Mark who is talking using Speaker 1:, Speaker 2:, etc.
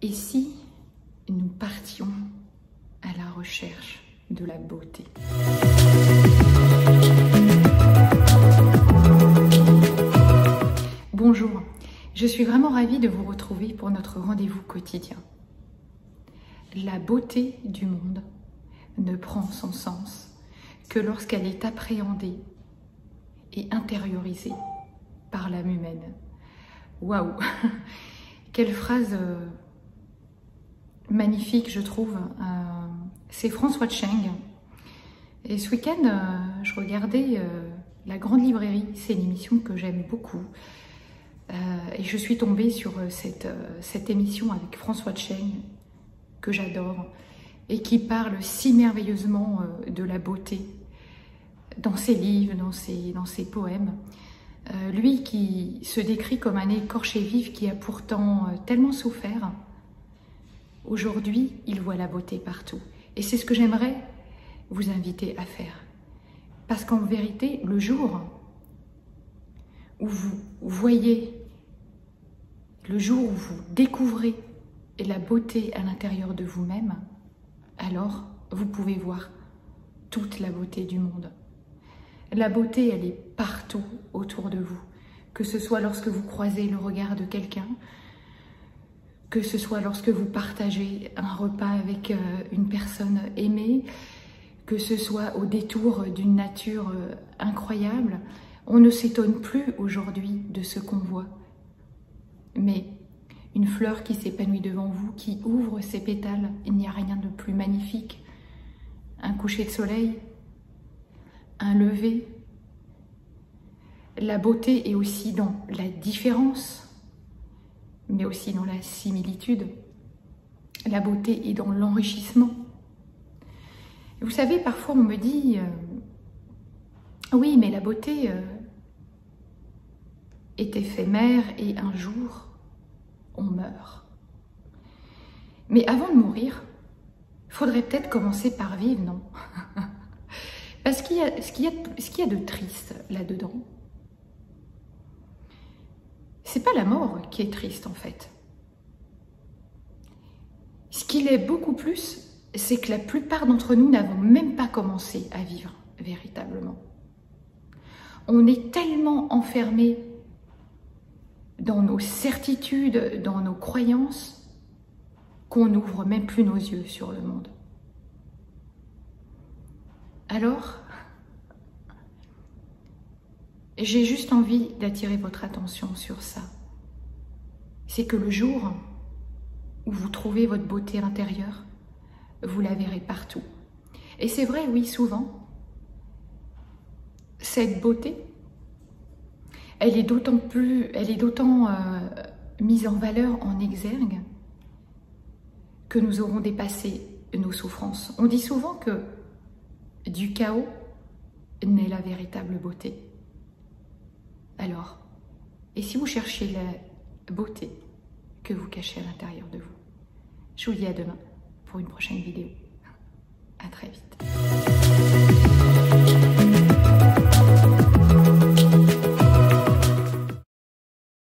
Speaker 1: Et si nous partions à la recherche de la beauté? Bonjour, je suis vraiment ravie de vous retrouver pour notre rendez-vous quotidien. La beauté du monde ne prend son sens que lorsqu'elle est appréhendée et intériorisée par l'âme humaine. Waouh! Quelle phrase magnifique, je trouve. C'est François Cheng. Et ce week-end, je regardais La Grande Librairie. C'est une émission que j'aime beaucoup. Et je suis tombée sur cette émission avec François Cheng, que j'adore, et qui parle si merveilleusement de la beauté dans ses livres, dans ses poèmes. Lui qui se décrit comme un écorché vif qui a pourtant tellement souffert, aujourd'hui il voit la beauté partout. Et c'est ce que j'aimerais vous inviter à faire. Parce qu'en vérité, le jour où vous voyez, le jour où vous découvrez la beauté à l'intérieur de vous-même, alors vous pouvez voir toute la beauté du monde. La beauté, elle est partout autour de vous, que ce soit lorsque vous croisez le regard de quelqu'un, que ce soit lorsque vous partagez un repas avec une personne aimée, que ce soit au détour d'une nature incroyable. On ne s'étonne plus aujourd'hui de ce qu'on voit. Mais une fleur qui s'épanouit devant vous, qui ouvre ses pétales, il n'y a rien de plus magnifique. Un coucher de soleil, un lever. La beauté est aussi dans la différence, mais aussi dans la similitude. La beauté est dans l'enrichissement. Vous savez, parfois on me dit oui, mais la beauté est éphémère et un jour on meurt. Mais avant de mourir, il faudrait peut-être commencer par vivre, non? Parce qu'il y a de triste là-dedans. C'est pas la mort qui est triste en fait. Ce qu'il est beaucoup plus, c'est que la plupart d'entre nous n'avons même pas commencé à vivre véritablement. On est tellement enfermés dans nos certitudes, dans nos croyances, qu'on n'ouvre même plus nos yeux sur le monde. Alors, j'ai juste envie d'attirer votre attention sur ça. C'est que le jour où vous trouvez votre beauté intérieure, vous la verrez partout. Et c'est vrai, oui, souvent, cette beauté, elle est d'autant mise en valeur, en exergue, que nous aurons dépassé nos souffrances. On dit souvent que du chaos naît la véritable beauté. Alors, et si vous cherchez la beauté que vous cachez à l'intérieur de vous? Je vous dis à demain pour une prochaine vidéo. À très vite.